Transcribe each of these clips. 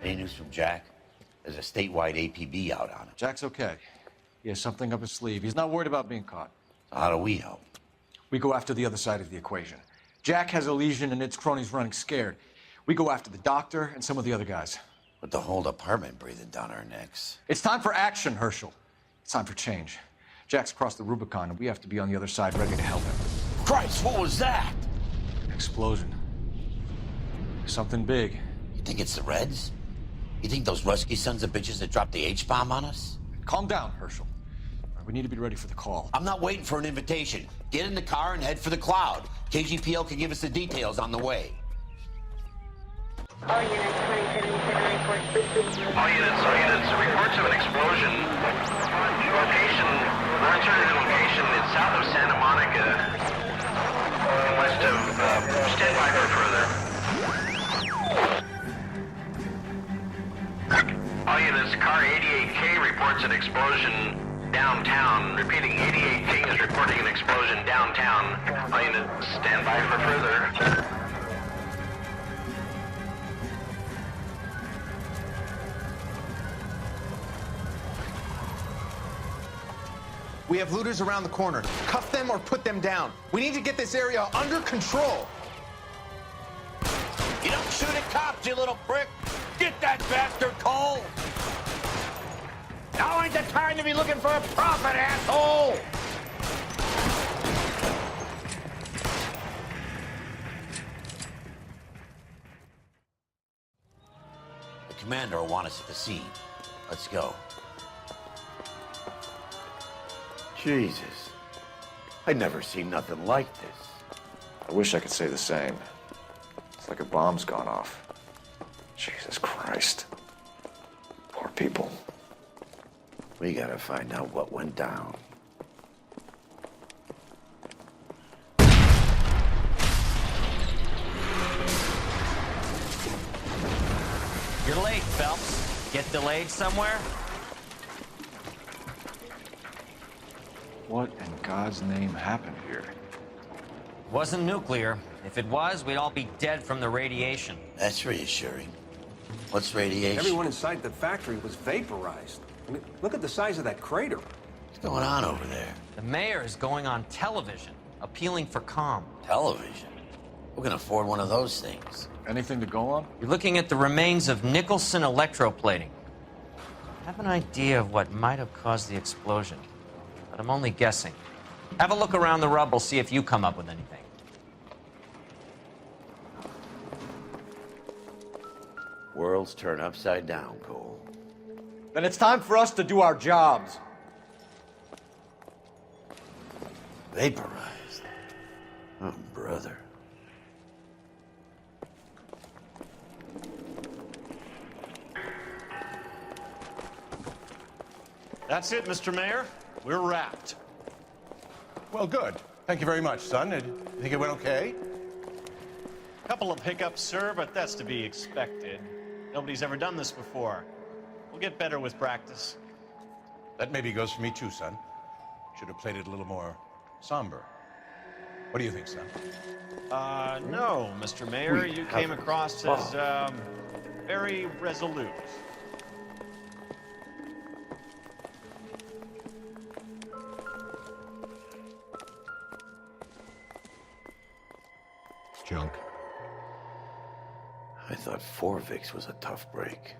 Any news from Jack? There's a statewide APB out on him. Jack's okay. He has something up his sleeve. He's not worried about being caught. So how do we help? We go after the other side of the equation. Jack has a legion and its cronies running scared. We go after the doctor and some of the other guys. With the whole department breathing down our necks. It's time for action, Herschel. It's time for change. Jack's crossed the Rubicon, and we have to be on the other side ready to help him. Christ, what was that? An explosion. Something big. You think it's the Reds? You think those Rusky sons of bitches that dropped the H-bomb on us? Calm down, Herschel. We need to be ready for the call. I'm not waiting for an invitation. Get in the car and head for the cloud. KGPL can give us the details on the way. All units, 2077 report. All units, reports of an explosion. Location, military location is south of Santa Monica, west of, stand by for further. All units, car 88K reports an explosion downtown. Repeating, 88K is reporting an explosion downtown. All units, stand by for further. We have looters around the corner. Cuff them or put them down. We need to get this area under control. You don't shoot at cops, you little prick! Get that bastard, Cole! Now ain't the time to be looking for a profit, asshole! The commander will want us at the scene. Let's go. Jesus. I'd never seen nothing like this. I wish I could say the same. It's like a bomb's gone off. Jesus Christ. Poor people. We gotta find out what went down. You're late, Phelps. Get delayed somewhere? What in God's name happened here? Wasn't nuclear. If it was, we'd all be dead from the radiation. That's reassuring. What's radiation? Everyone inside the factory was vaporized. I mean, look at the size of that crater. What's going on over there? The mayor is going on television, appealing for calm. Television? Who can afford one of those things? Anything to go on? You're looking at the remains of Nicholson Electroplating. I have an idea of what might have caused the explosion, but I'm only guessing. Have a look around the rubble, see if you come up with anything. Worlds turn upside down, Cole. Then it's time for us to do our jobs. Vaporized. Oh, brother. That's it, Mr. Mayor. We're wrapped. Well, good. Thank you very much, son. You think it went okay? Couple of hiccups, sir, but that's to be expected. Nobody's ever done this before. We'll get better with practice. That maybe goes for me too, son. Should have played it a little more somber. What do you think, son? No, Mr. Mayor. You came across as, very resolute. Junk. I thought Forvix was a tough break.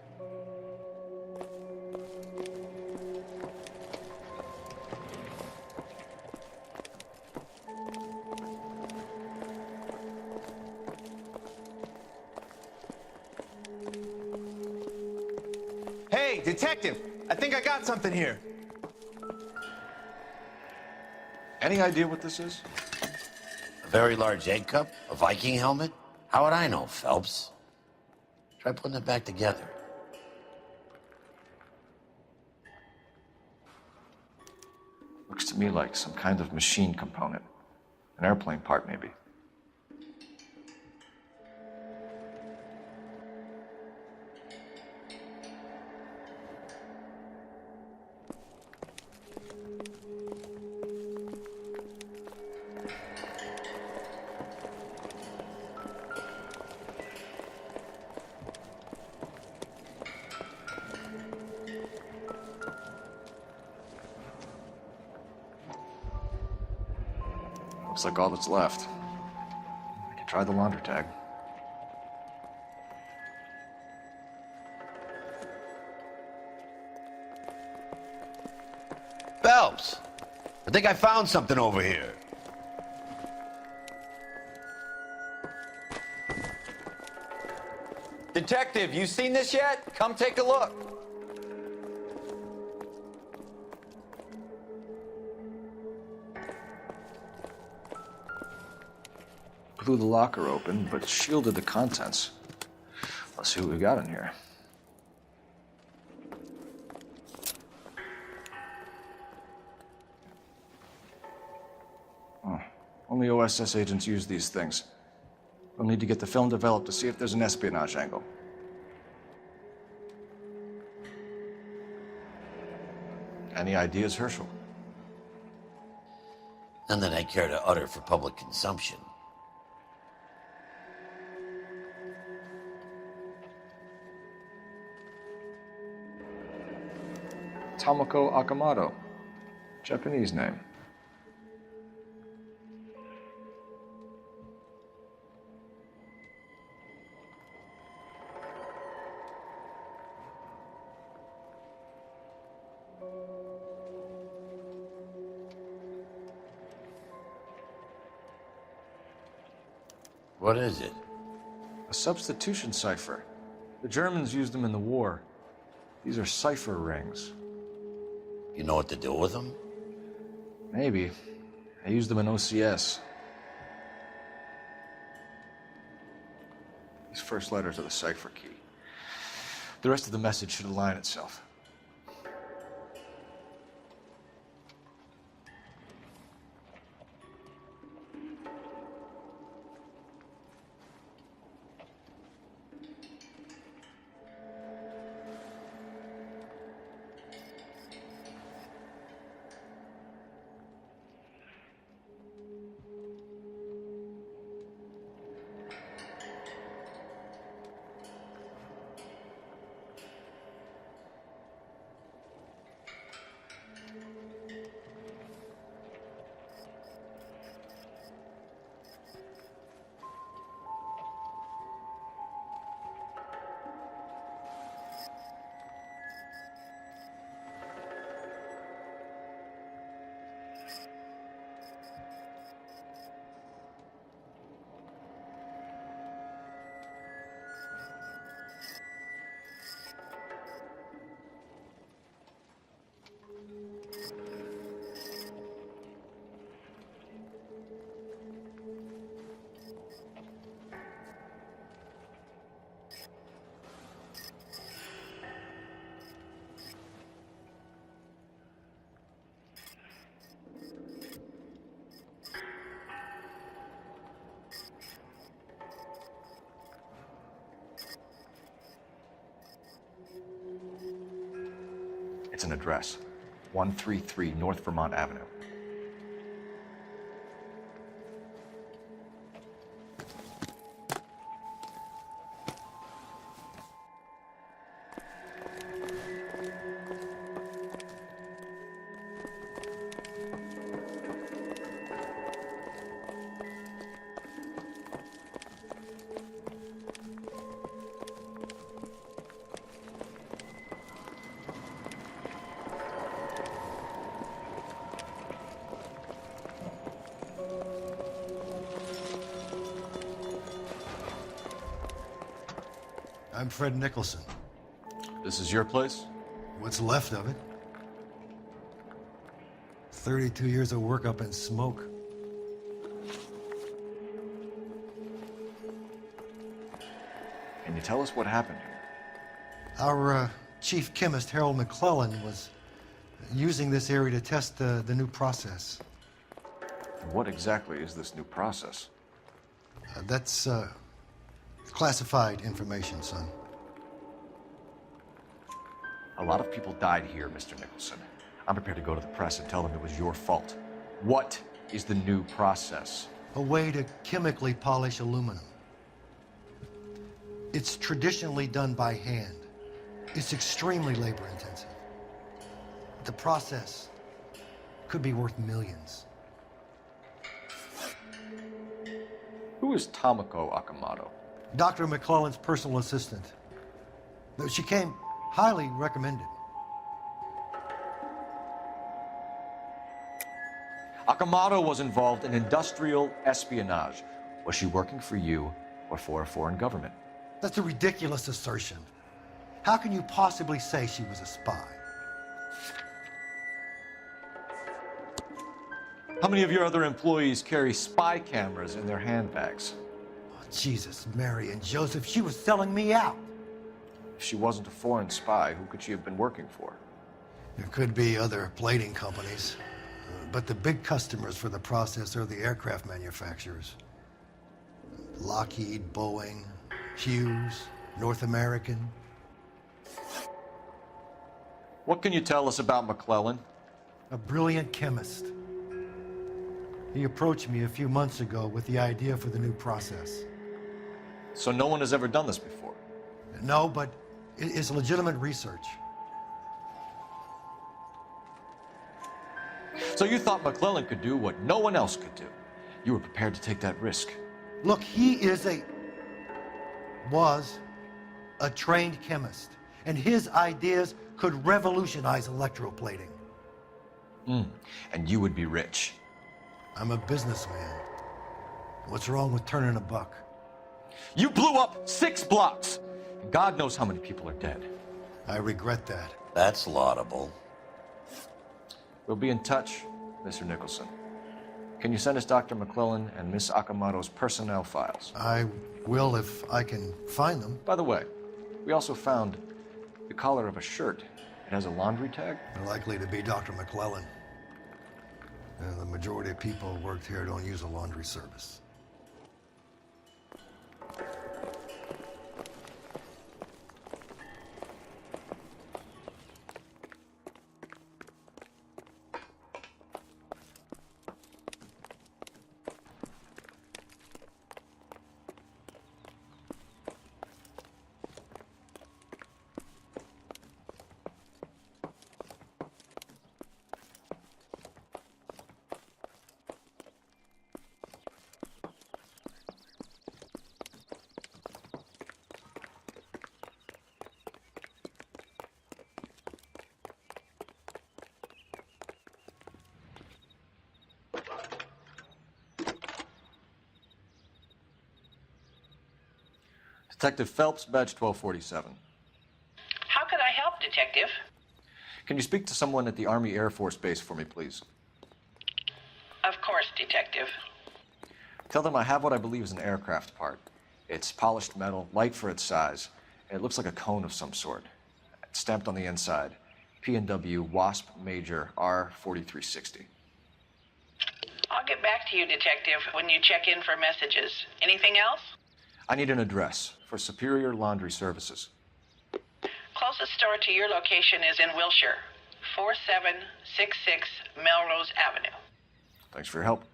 Hey, detective! I think I got something here. Any idea what this is? A very large egg cup? A Viking helmet? How would I know, Phelps? Try putting it back together. Looks to me like some kind of machine component. An airplane part, maybe. Looks like all that's left. I can try the launder tag. Phelps, I think I found something over here. Detective, you seen this yet? Come take a look. Blew the locker open, but shielded the contents. Let's see what we got in here. Oh, only OSS agents use these things. We'll need to get the film developed to see if there's an espionage angle. Any ideas, Herschel? None that I care to utter for public consumption. Tomoko Akamoto. Japanese name. What is it? A substitution cipher. The Germans used them in the war. These are cipher rings. You know what to do with them? Maybe. I used them in OCS. These first letters are the cipher key. The rest of the message should align itself. It's an address. 133 North Vermont Avenue. I'm Fred Nicholson. This is your place? What's left of it? 32 years of work up in smoke. Can you tell us what happened here? Our chief chemist, Harold McClellan, was using this area to test the new process. What exactly is this new process? That's classified information, son. A lot of people died here, Mr. Nicholson. I'm prepared to go to the press and tell them it was your fault. What is the new process? A way to chemically polish aluminum. It's traditionally done by hand. It's extremely labor-intensive. The process could be worth millions. Who is Tomoko Akamoto? Dr. McClellan's personal assistant. She came highly recommended. Akamoto was involved in industrial espionage. Was she working for you or for a foreign government? That's a ridiculous assertion. How can you possibly say she was a spy? How many of your other employees carry spy cameras in their handbags? Oh, Jesus, Mary and Joseph, she was selling me out. If she wasn't a foreign spy, who could she have been working for? There could be other plating companies, but the big customers for the process are the aircraft manufacturers. Lockheed, Boeing, Hughes, North American. What can you tell us about McClellan? A brilliant chemist. He approached me a few months ago with the idea for the new process. So no one has ever done this before? No, but it's legitimate research. So you thought McClellan could do what no one else could do. You were prepared to take that risk. Look, he was a trained chemist, and his ideas could revolutionize electroplating. And you would be rich. I'm a businessman. What's wrong with turning a buck? You blew up 6 blocks. God knows how many people are dead. I regret that. That's laudable. We'll be in touch, Mr. Nicholson. Can you send us Dr. McClellan and Miss Akamoto's personnel files? I will if I can find them. By the way, we also found the collar of a shirt. It has a laundry tag. Likely to be Dr. McClellan. The majority of people who worked here don't use a laundry service. Detective Phelps, badge 1247. How could I help, Detective? Can you speak to someone at the Army Air Force Base for me, please? Of course, Detective. Tell them I have what I believe is an aircraft part. It's polished metal, light for its size, and it looks like a cone of some sort. It's stamped on the inside. P&W Wasp Major R4360. I'll get back to you, Detective, when you check in for messages. Anything else? I need an address for Superior Laundry Services. Closest store to your location is in Wilshire, 4766 Melrose Avenue. Thanks for your help.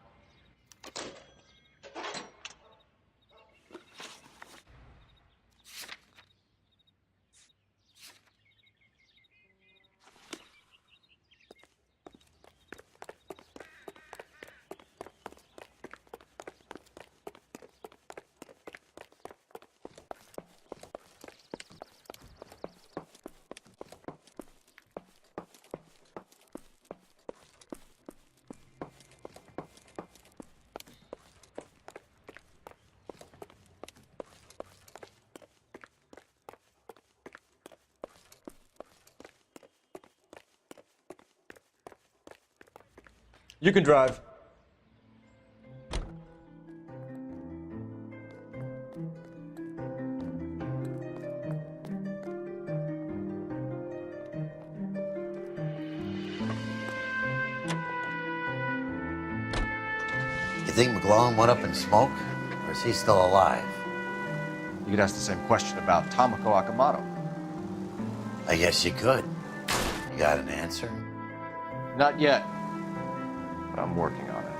You can drive. You think McClellan went up in smoke? Or is he still alive? You could ask the same question about Tomoko Akamoto. I guess you could. You got an answer? Not yet, but I'm working on it.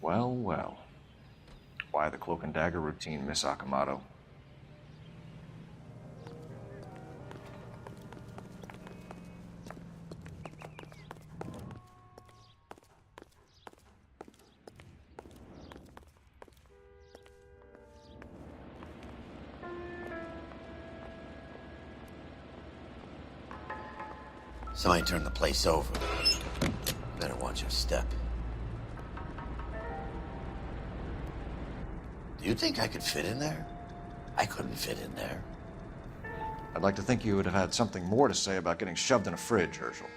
Well, well. Why the cloak and dagger routine, Miss Akamoto? Somebody turned the place over. Better watch your step. Do you think I could fit in there? I couldn't fit in there. I'd like to think you would have had something more to say about getting shoved in a fridge, Herschel.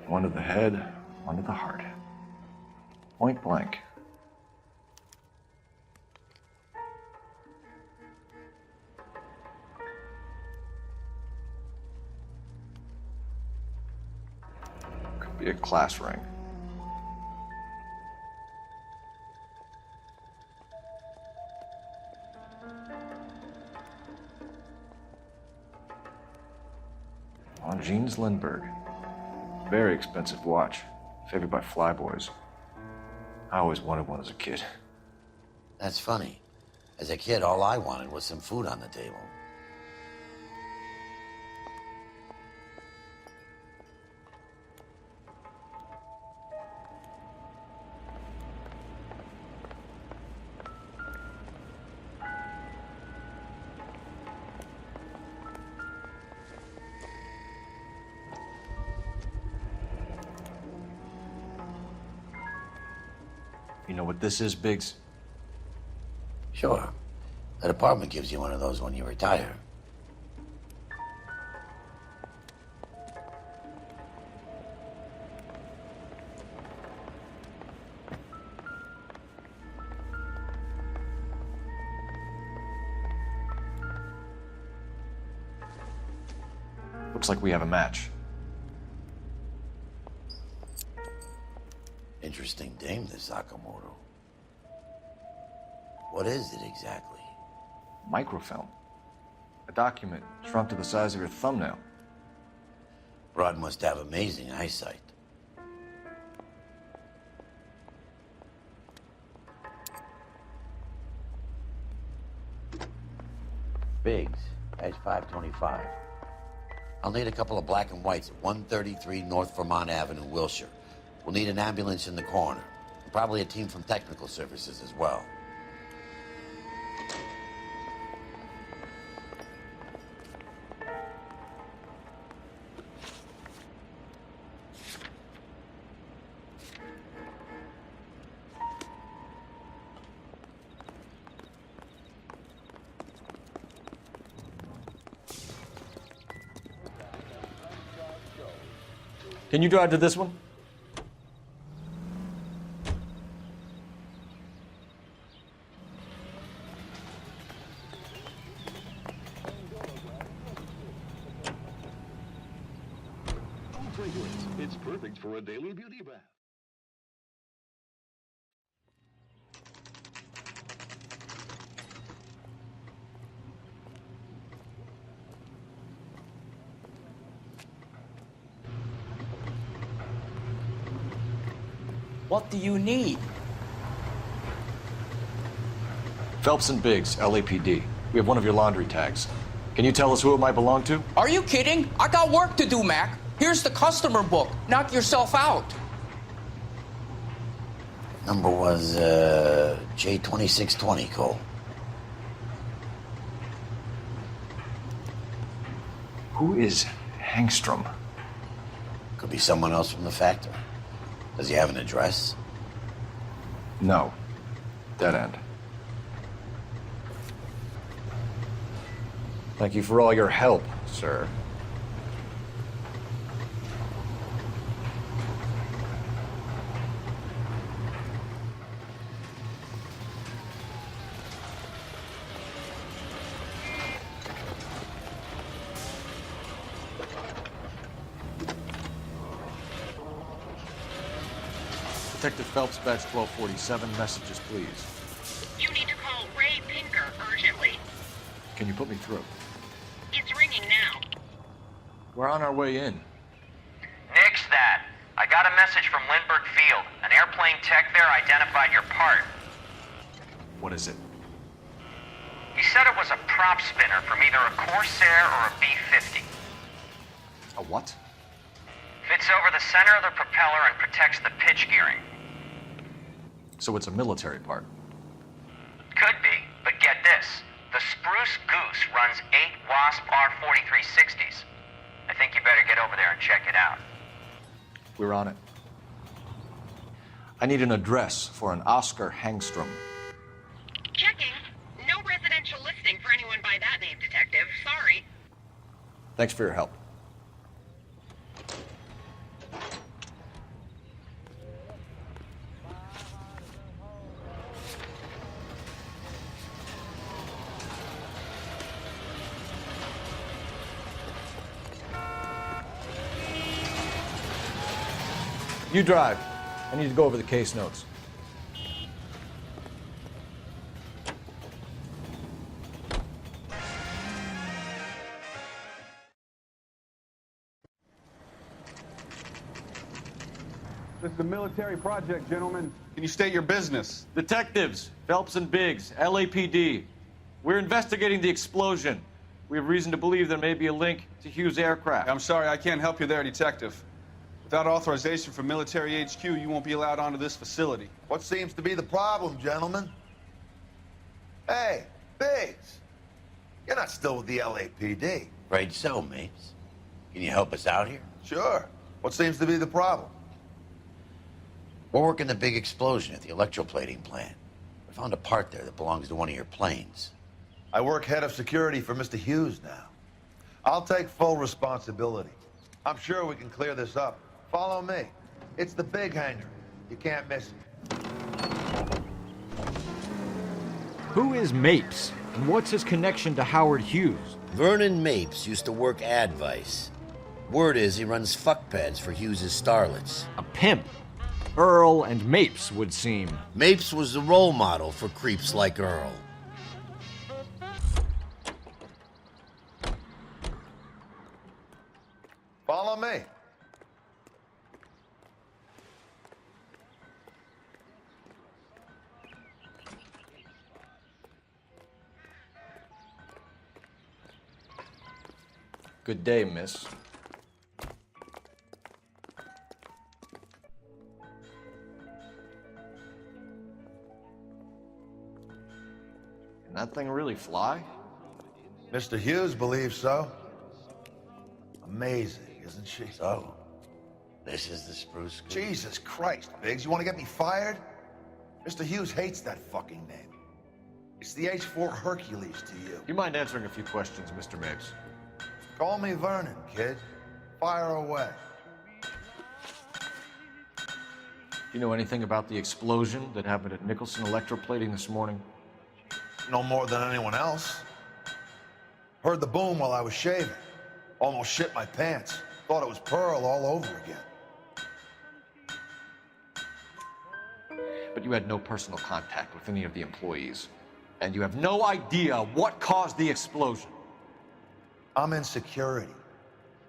One to the head, one to the heart. Point blank. Could be a class ring. On Jeans Lindbergh. Very expensive watch. Favored by flyboys. I always wanted one as a kid. That's funny. As a kid, all I wanted was some food on the table. You know what this is, Biggs? Sure. The department gives you one of those when you retire. Looks like we have a match. Interesting dame, this Sakamoto. What is it exactly? Microfilm. A document shrunk to the size of your thumbnail. Broad must have amazing eyesight. Biggs, edge 525. I'll need a couple of black and whites at 133 North Vermont Avenue, Wilshire. We'll need an ambulance in the corner. And probably a team from technical services as well. Can you drive to this one? It's perfect for a daily beauty bath. What do you need? Phelps and Biggs, LAPD. We have one of your laundry tags. Can you tell us who it might belong to? Are you kidding? I got work to do, Mac. Here's the customer book. Knock yourself out. Number was, J2620, Cole. Who is Hangstrom? Could be someone else from the factory. Does he have an address? No. Dead end. Thank you for all your help, sir. Detective Phelps, badge 1247, messages, please. You need to call Ray Pinker urgently. Can you put me through? It's ringing now. We're on our way in. Nix that. I got a message from Lindbergh Field. An airplane tech there identified your part. What is it? He said it was a prop spinner from either a Corsair or a B-50. A what? Fits over the center of the propeller and protects the pitch gearing. So it's a military part. Could be, but get this. The Spruce Goose runs 8 Wasp R-4360s. I think you better get over there and check it out. We're on it. I need an address for an Oscar Hangstrom. Checking. No residential listing for anyone by that name, Detective. Sorry. Thanks for your help. You drive. I need to go over the case notes. This is a military project, gentlemen. Can you state your business? Detectives, Phelps and Biggs, LAPD. We're investigating the explosion. We have reason to believe there may be a link to Hughes' aircraft. I'm sorry, I can't help you there, Detective. Without authorization from military HQ, you won't be allowed onto this facility. What seems to be the problem, gentlemen? Hey, Biggs. You're not still with the LAPD. Afraid so, Mapes. Can you help us out here? Sure. What seems to be the problem? We're working the big explosion at the electroplating plant. We found a part there that belongs to one of your planes. I work head of security for Mr. Hughes now. I'll take full responsibility. I'm sure we can clear this up. Follow me. It's the big hangar. You can't miss it. Who is Mapes, and what's his connection to Howard Hughes? Vernon Mapes used to work Advice. Word is he runs fuck pads for Hughes' starlets. A pimp. Earl and Mapes would seem. Mapes was the role model for creeps like Earl. Follow me. Good day, miss. Can that thing really fly? Mr. Hughes believes so. Amazing, isn't she? So, this is the Spruce Goose. Jesus Christ, Biggs, you want to get me fired? Mr. Hughes hates that fucking name. It's the H-4 Hercules to you. Do you mind answering a few questions, Mr. Mapes? Call me Vernon, kid. Fire away. Do you know anything about the explosion that happened at Nicholson Electroplating this morning? No more than anyone else. Heard the boom while I was shaving. Almost shit my pants. Thought it was Pearl all over again. But you had no personal contact with any of the employees. And you have no idea what caused the explosion. I'm in security.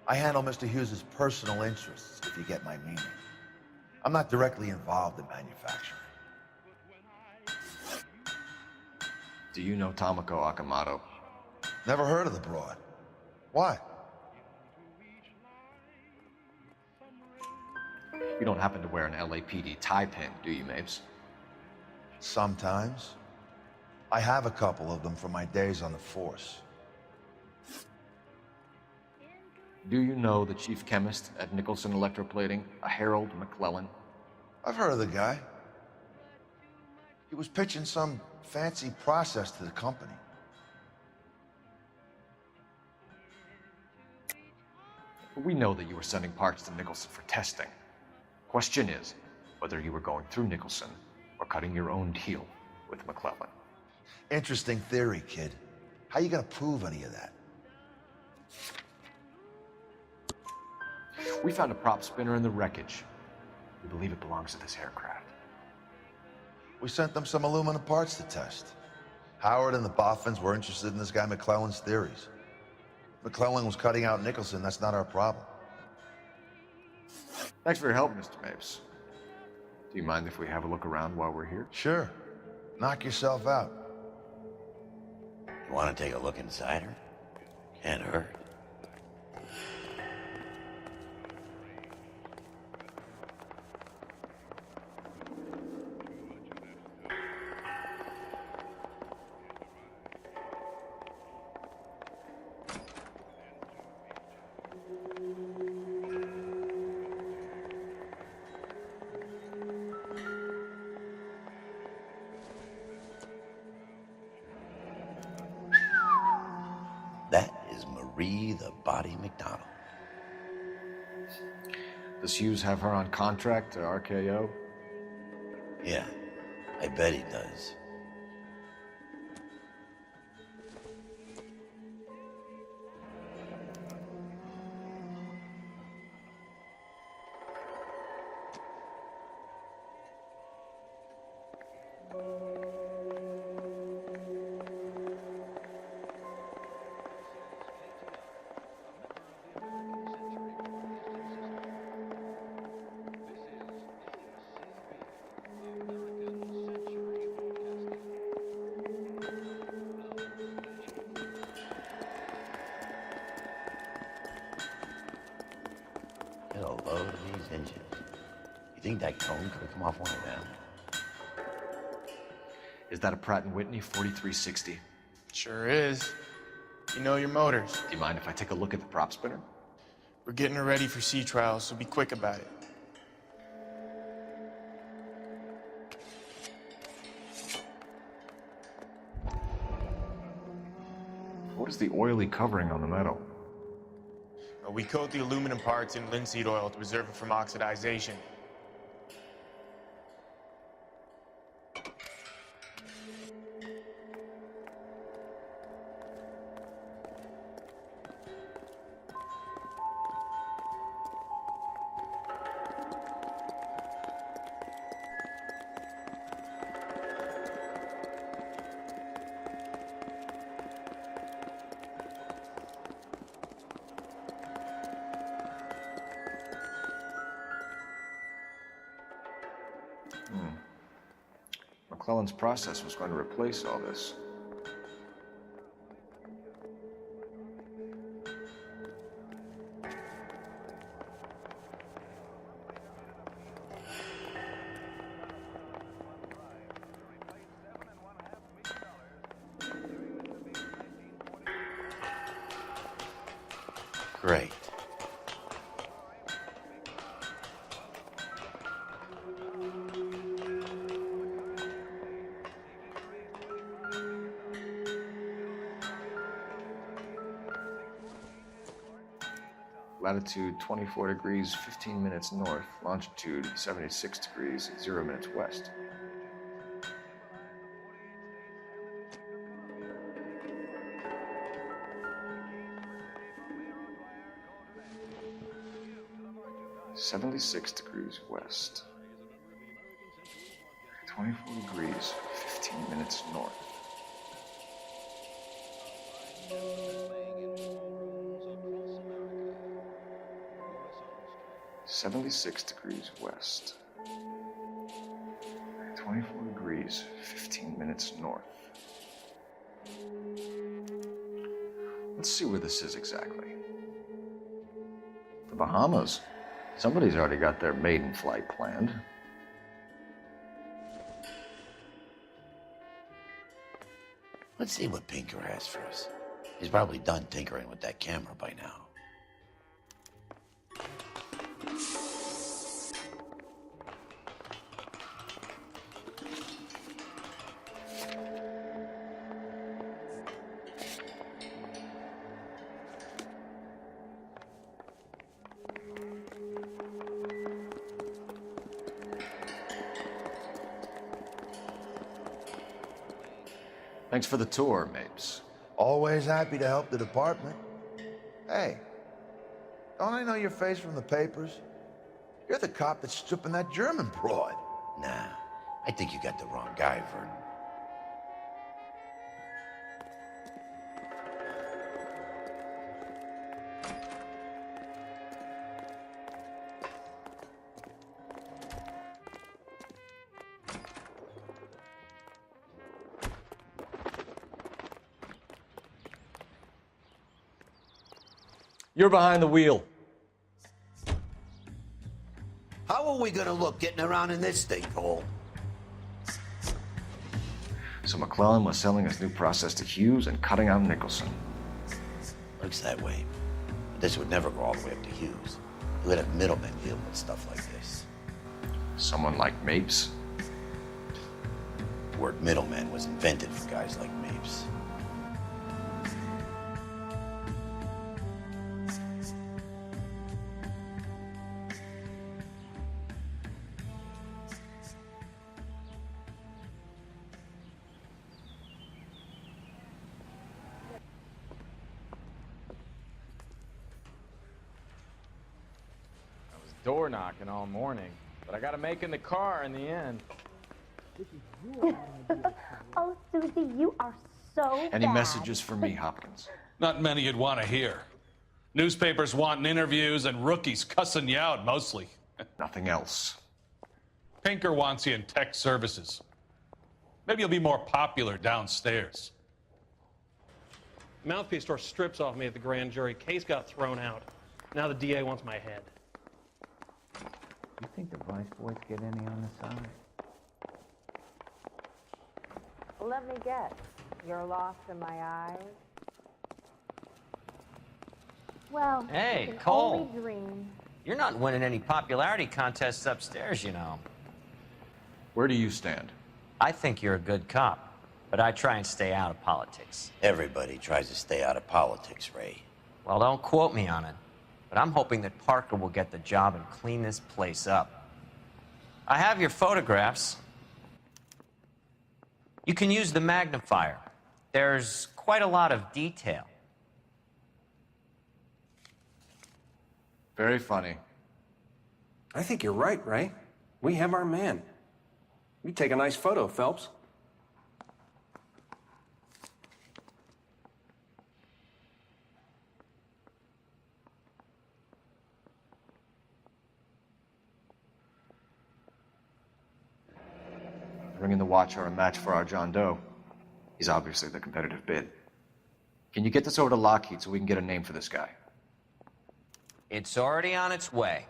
I handle Mr. Hughes' personal interests, if you get my meaning. I'm not directly involved in manufacturing. Do you know Tomoko Akamoto? Never heard of the broad. Why? You don't happen to wear an LAPD tie pin, do you, Mapes? Sometimes. I have a couple of them from my days on the force. Do you know the chief chemist at Nicholson Electroplating, a Harold McClellan? I've heard of the guy. He was pitching some fancy process to the company. We know that you were sending parts to Nicholson for testing. Question is whether you were going through Nicholson or cutting your own deal with McClellan. Interesting theory, kid. How you gonna prove any of that? We found a prop spinner in the wreckage. We believe it belongs to this aircraft. We sent them some aluminum parts to test. Howard and the Boffins were interested in this guy McClellan's theories. McClellan was cutting out Nicholson. That's not our problem. Thanks for your help, Mr. Mapes. Do you mind if we have a look around while we're here? Sure. Knock yourself out. You want to take a look inside her? Can't hurt. That is Marie the Body McDonald. Does Hughes have her on contract to RKO? Yeah, I bet he does. Get a load of these engines. You think that cone could have come off one of them? Is that a Pratt & Whitney 4360? Sure is. You know your motors. Do you mind if I take a look at the prop spinner? We're getting her ready for sea trials, so be quick about it. What is the oily covering on the metal? We coat the aluminum parts in linseed oil to preserve it from oxidization. McClellan's process was going to replace all this. Great. Latitude 24 degrees, 15 minutes north. Longitude 76 degrees, 0 minutes west. (76 degrees west). 24 degrees, 15 minutes north. (76 degrees west). 24 degrees, 15 minutes north. Let's see where this is exactly. The Bahamas. Somebody's already got their maiden flight planned. Let's see what Pinker has for us. He's probably done tinkering with that camera by now. Thanks for the tour, Mapes. Always happy to help the department. Hey, don't I know your face from the papers? You're the cop that's stripping that German broad. Nah, I think you got the wrong guy, Vernon. You're behind the wheel. How are we gonna look getting around in this thing, Cole? So McClellan was selling his new process to Hughes and cutting out Nicholson. Looks that way. But this would never go all the way up to Hughes. He would have middlemen dealing with stuff like this. Someone like Mapes? The word middleman was invented for guys like Mapes. Door knocking all morning, but I got to make in the car in the end. Oh, Susie, you are so Any bad. messages for me, Hopkins? Not many you'd want to hear. Newspapers wanting interviews and rookies cussing you out, mostly. Nothing else. Pinker wants you in tech services. Maybe you'll be more popular downstairs. Mouthpiece store strips off me at the grand jury. Case got thrown out. Now the DA wants my head. You think the vice boys get any on the side? Let me guess. You're lost in my eyes? Well, Hey, you can Cole. only dream. You're not winning any popularity contests upstairs, you know. Where do you stand? I think you're a good cop, but I try and stay out of politics. Everybody tries to stay out of politics, Ray. Well, don't quote me on it, but I'm hoping that Parker will get the job and clean this place up. I have your photographs. You can use the magnifier. There's quite a lot of detail. Very funny. I think you're right, Ray. We have our man. You take a nice photo, Phelps. Bringing the watch are a match for our John Doe. He's obviously the competitive bid. Can you get this over to Lockheed so we can get a name for this guy? It's already on its way.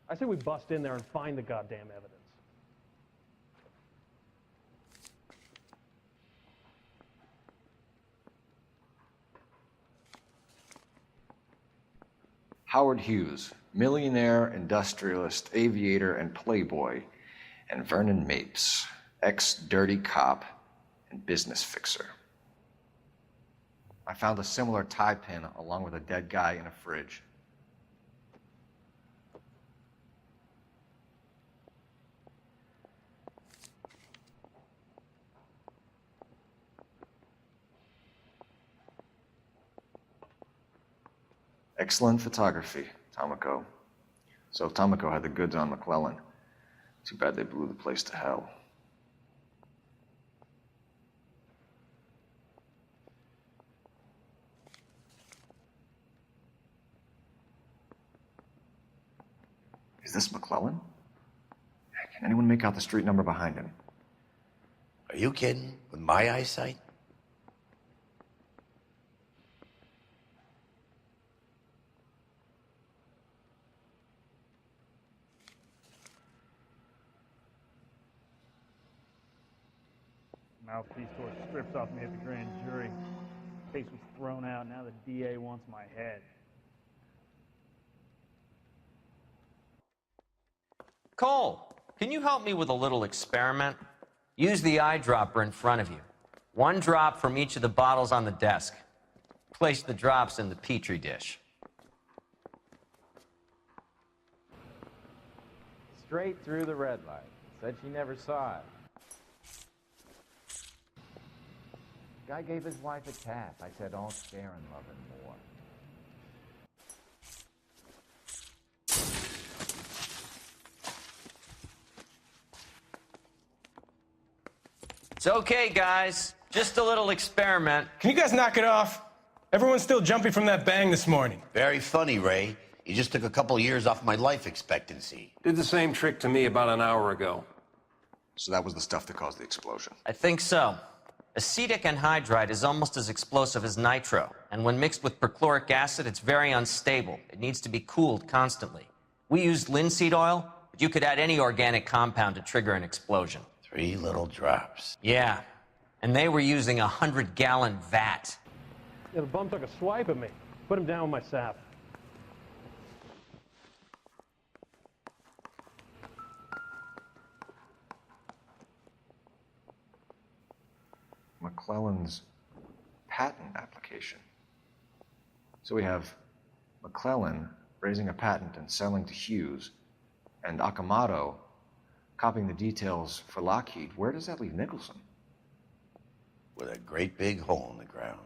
I say we bust in there and find the goddamn evidence. Howard Hughes, millionaire, industrialist, aviator, and playboy, and Vernon Mapes, ex-dirty cop and business fixer. I found a similar tie pin along with a dead guy in a fridge. Excellent photography, Tomoko. So Tomoko had the goods on McClellan. Too bad they blew the place to hell. Is this McClellan? Can anyone make out the street number behind him? Are you kidding? With my eyesight? Mouthpiece store strips off me at the grand jury. Case was thrown out. Now the DA wants my head. Cole, can you help me with a little experiment? Use the eyedropper in front of you. One drop from each of the bottles on the desk. Place the drops in the Petri dish. Straight through the red light. Said she never saw it. Guy gave his wife a tap. I said, all scare and love and more. It's okay, guys. Just a little experiment. Can you guys knock it off? Everyone's still jumping from that bang this morning. Very funny, Ray. You just took a couple years off my life expectancy. Did the same trick to me about an hour ago. So that was the stuff that caused the explosion. I think so. Acetic anhydride is almost as explosive as nitro, and when mixed with perchloric acid, it's very unstable. It needs to be cooled constantly. We used linseed oil, but you could add any organic compound to trigger an explosion. 3 little drops. Yeah, and they were using a 100-gallon vat. Yeah, the bum took a swipe at me. Put him down with my sap. McClellan's patent application. So we have McClellan raising a patent and selling to Hughes, and Akamoto copying the details for Lockheed. Where does that leave Nicholson? With a great big hole in the ground.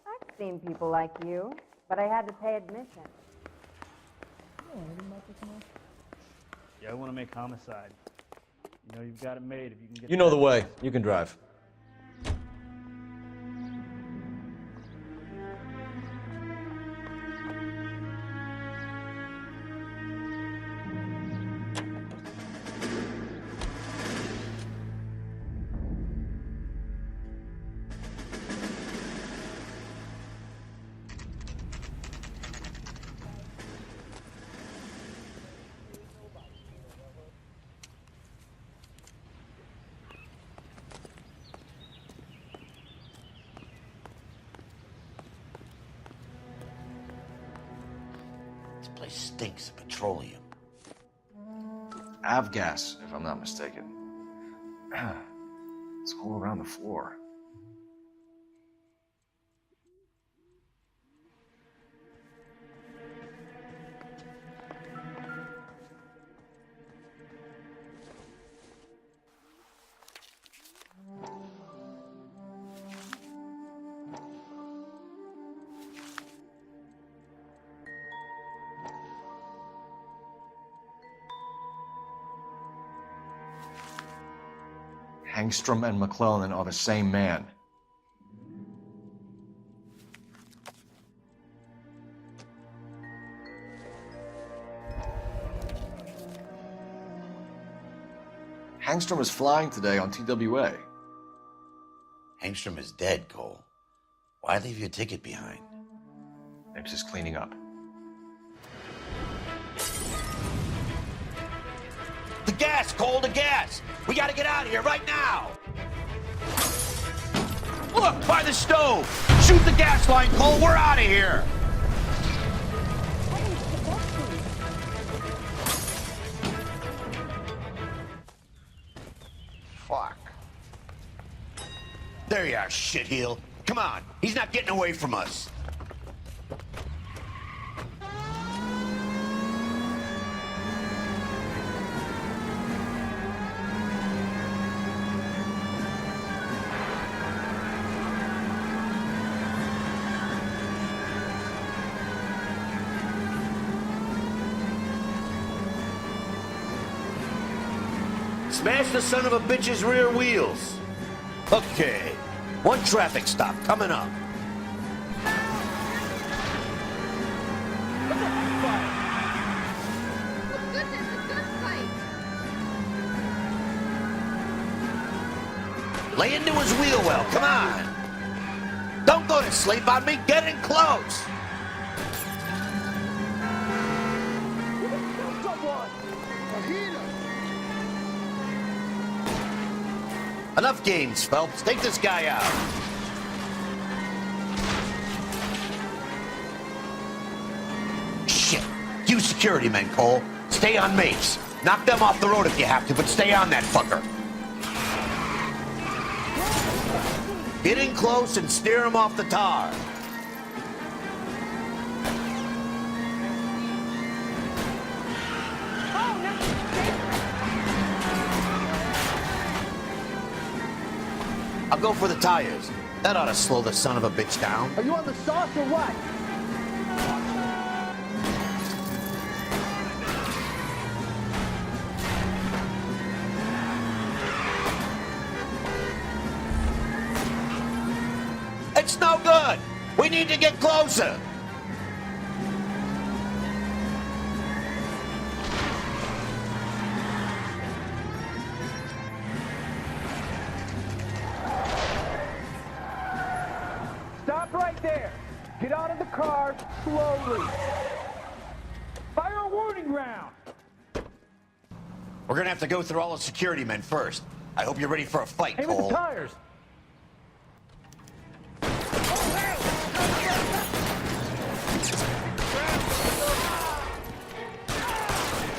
I've seen people like you, but I had to pay admission. Yeah, I want to make homicide. You know you've got it made if you can get. You know the way. You can drive. This place stinks of petroleum. Avgas, if I'm not mistaken. It's all around the floor. Hangstrom and McClellan are the same man. Hangstrom is flying today on TWA. Hangstrom is dead, Cole. Why leave your ticket behind? Mapes is cleaning up. The gas, Cole, the gas! We gotta get out of here right now! Look, by the stove! Shoot the gas line, Cole, we're out of here! Fuck. There you are, shitheel. Come on, he's not getting away from us. Smash the son of a bitch's rear wheels. Okay. One traffic stop coming up. Lay into his wheel well, come on. Don't go to sleep on me, get in close. Enough games, Phelps. Take this guy out. Shit. You security men, Cole. Stay on Mapes. Knock them off the road if you have to, but stay on that fucker. Get in close and steer him off the tar. I'll go for the tires. That ought to slow the son of a bitch down. Are you on the sauce or what? It's no good. We need to get closer. Stop right there. Get out of the car slowly. Fire a warning round. We're gonna have to go through all the security men first. I hope you're ready for a fight, Aim at Cole. the tires.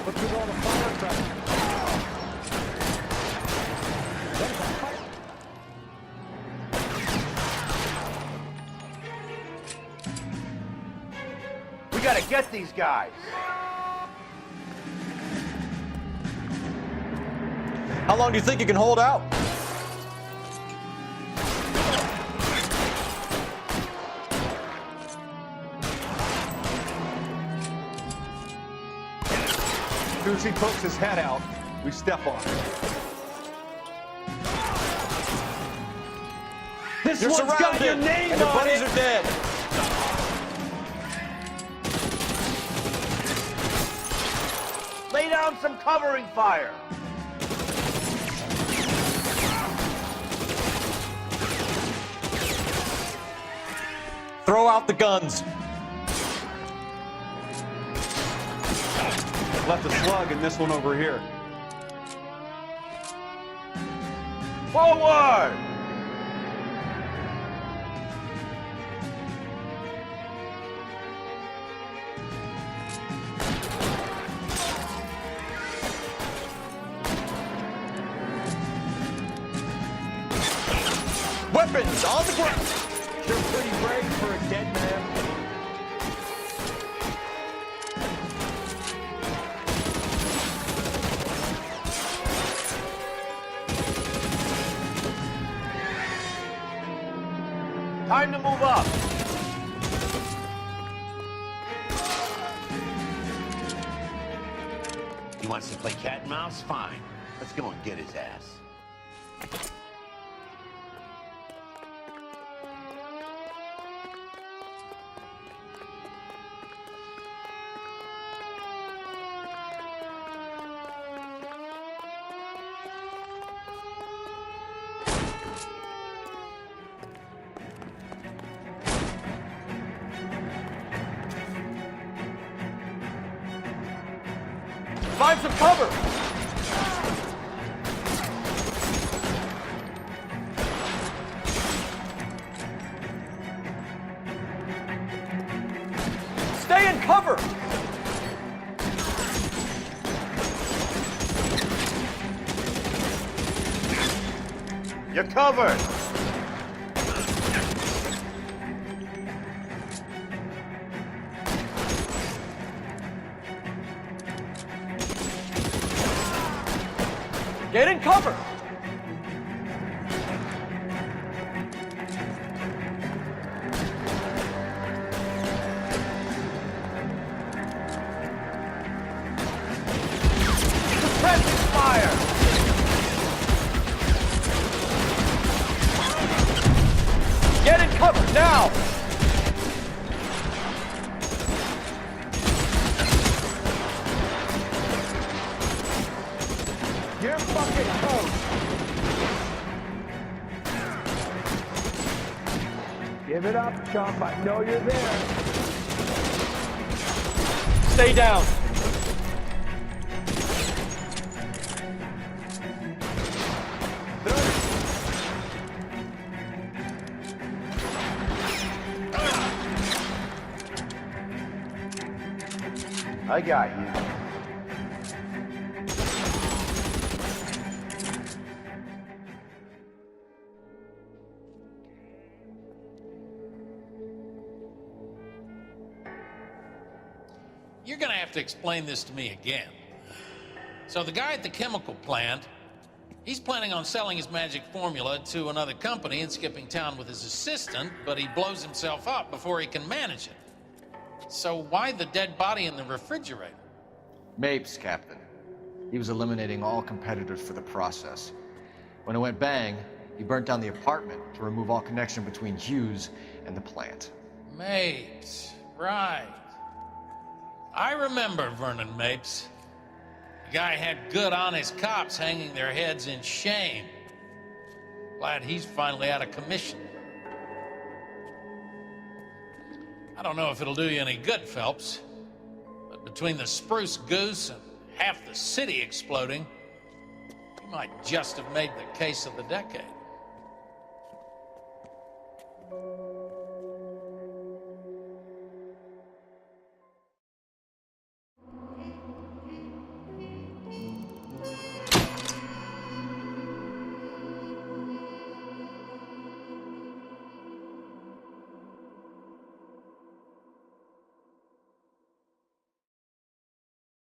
What's with all the firecrackers? We gotta get these guys. How long do you think you can hold out? As soon as he pokes his head out, we step on it. This You're one's surrounded, got your name and your on buddies it. are dead. Lay down some covering fire. Throw out the guns. Left a slug in this one over here. Forward! Weapons on the ground. You're pretty brave for a dead man. Time to move up. He wants to play cat and mouse? Fine. Let's go and get his ass. Find some cover. Stay in cover. You're covered. Get in cover. Suppress fire. Get in cover now. You're fucking toast. Give it up, chump. I know you're there. Stay down. I got you. You're going to have to explain this to me again. So the guy at the chemical plant, he's planning on selling his magic formula to another company and skipping town with his assistant, but he blows himself up before he can manage it. So why the dead body in the refrigerator? Mapes, Captain. He was eliminating all competitors for the process. When it went bang, He burnt down the apartment to remove all connection between Hughes and the plant. Mapes, right. I remember Vernon Mapes. The guy had good, honest cops hanging their heads in shame. Glad he's finally out of commission. I don't know if it'll do you any good, Phelps, but between the spruce goose and half the city exploding, you might just have made the case of the decade.